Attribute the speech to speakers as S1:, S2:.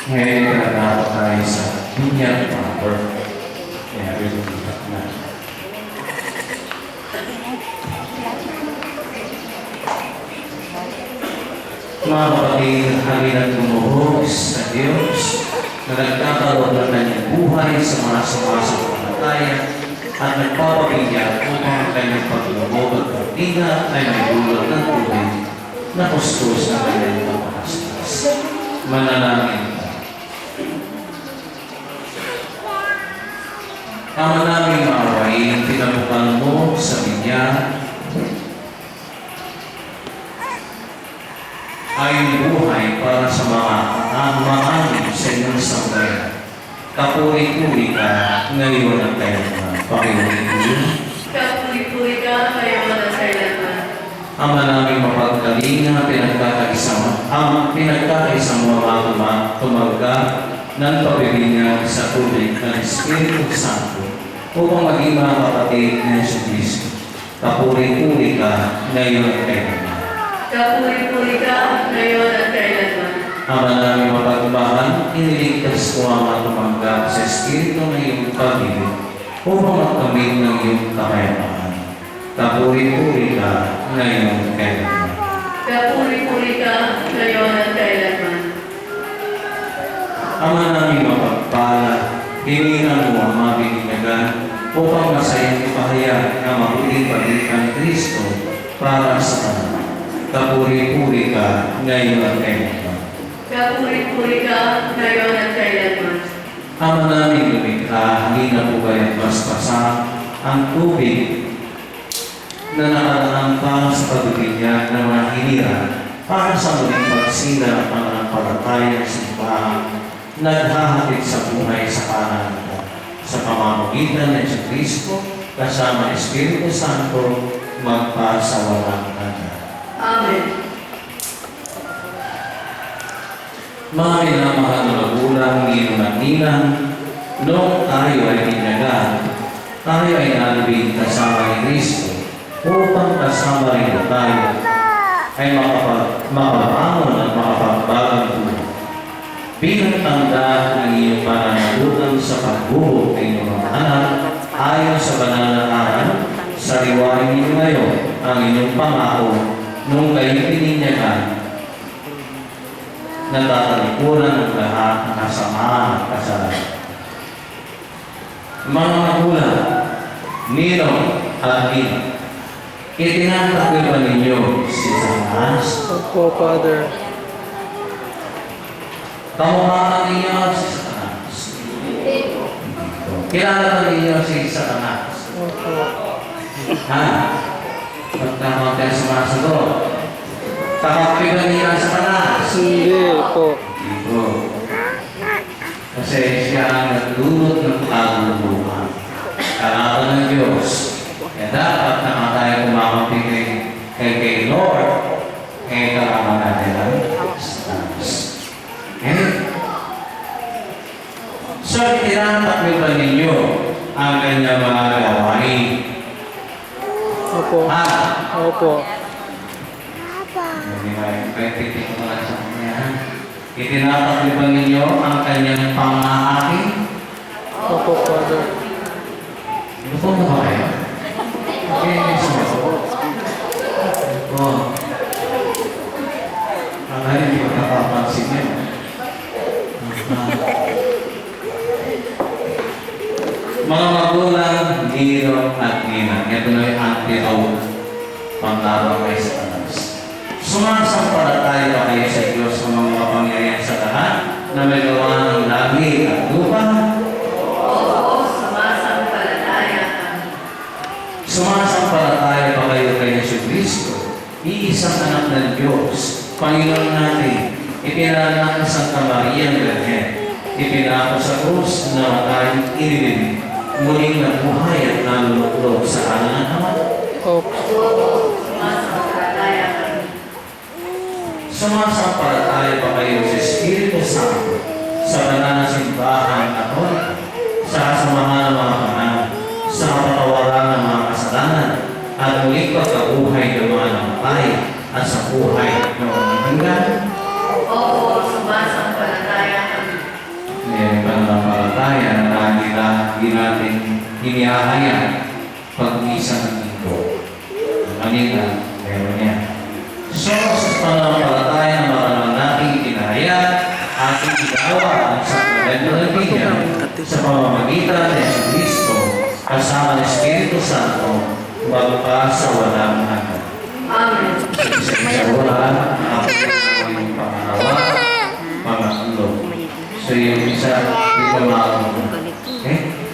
S1: Ngayon pinagkakaroon tayo sa Binyag Power. Kaya rin na. Mga kapatid, halilang lumuhog sa Diyos na nagkakaroon ng kanyang buhay sa mga sumasampalataya at nagpapabigyan upang ang kanyang paglubog at pagtiga ay may dulot ng tubig na kustos ng kanyang kapastas. Manalangin ka. Ama naming maawain, tinabukal mo sa binyag ay buhay para sa mga maamin sa inyong sambayan. Kapuri-puri ka ngayon at kailanman. Pakinggan.
S2: Kapuri-puri ka ngayon at kailanman.
S1: Ama namin mapagkalinga, pinagkakaisang mga tumaga ng pagbibinyag sa tubig ng Espiritu Santo upang maging mga kapatid ng Yesu Cristo. Kapuri-puri ka ngayon at kailanman.
S2: Kapuri-puri ka ngayon at kailanman.
S1: Ama namin mapagbahan, iniligtas ko ang mga tumanggap sa Espiritu ng iyong pag-ibig upang magkamit ng iyong kapayapaan. Kapuri-puri ka ngayon at kailanman.
S2: Kapuri-puri ka ngayon at kailanman.
S1: Ama namin mapagpala, hinihingan mo ang mga binigyagan upang masayang ipahayag na mabuting pag-ibig Kristo para sa kanila. Kapuri-puri ka ngayon at kailanman.
S2: Kapuri-puri ka ngayon at kailanman.
S1: Ama namin lumikha, hindi na po kayang basbasa ang tubig na nakaraan para sa pagbibinyag ng mga hinira para sa muling pagsila at pananampalatayang simbahan naghahatid sa buhay sa kanan sa pamamagitan ng Yesu Cristo kasama Espiritu Santo magpasawalang hanggan.
S2: Amen.
S1: Mga minamahal na magulang, ninang, noong tayo ay binyagan, tayo ay nalibing kasama ni Kristo upang kasama rin tayo ay makapangon at makapagbagang buhay. Bilang tanda ng iyong pananagutan sa pagbuhok ng iyong mga anak, ayon sa banal na aral, sariwain ninyo ngayon ang inyong pangako nung kayo pininyagan na tatalikuran ng lahat ng kasamaan at kasalanan. Mga magulang, ninong at ina, itinatakil ba ninyo si Satanas?
S3: Opo, Father.
S1: Kamukha ninyo si Satanas. Kilala ba ninyo si Satanas?
S3: Opo.
S1: Ha? Pagkamang kayo sumasagot. Kakampi ba niya ang Satanas?
S3: Hindi po.
S1: Ito. Kasi siya ang nagdulot ng kaguluhan. Kalaban ng Diyos. Kaya dapat naman tayo kumakampi kay Lord. Kaya kalaban natin ang Satanas. Okay? So, itinatakbil ba ninyo ang kanyang mga gawain?
S3: Opo.
S1: Ha?
S3: Opo.
S1: Hindi ba yung pwede ko pala sa kanya? Itinatakbil ba ninyo ang kanyang pang-aaking?
S3: Opo, Father.
S1: Gusto mo ba kayo? Okay, gusto mo. Oh. Akala hindi ko nakapansin niya. Mga magulang, ninong at ninang. Ito na yung antidote panglaban kay Satanas. Sumasampalataya ba kayo sa Diyos sa mga kapangyarihan sa lahat na may gawa ng langit at lupa?
S2: Oo, sumasampalataya kami.
S1: Sumasampalataya ba kayo kay Yesu Cristo? Iisang anak ng Diyos, Panginoon natin, ipinanganak ng Santa Maria ng Virgen, ipinako sa krus na matay, inilibig, muling nabuhay at naluluklog sa kanan ng Ama.
S3: Opo.
S2: Sumasampalataya kami.
S1: Sumasampalataya pa kayo sa Espiritu Santo sa banal na simbahan Katoliko, sa kasamahan ng mga banal, sa kapatawaran ng mga kasalanan, at muling pagkabuhay ng mga namatay at sa buhay ng mga hanggan.
S2: Oo, sumasampalataya kami.
S1: pananampalataya na hindi natin hinihahayag pag-isang linggo. Kanina, meron yan. So, sa pananampalataya na maraming nating itinahayag, ating ginawa ang sakramento ng Bigyan sa pamamagitan ng Kristo kasama ng Espiritu Santo magpa sa walang hanggan.
S2: Amen.
S1: Sa walang ang pangalawa, pangatlo. So yung isa, di ba makakapag. Okay?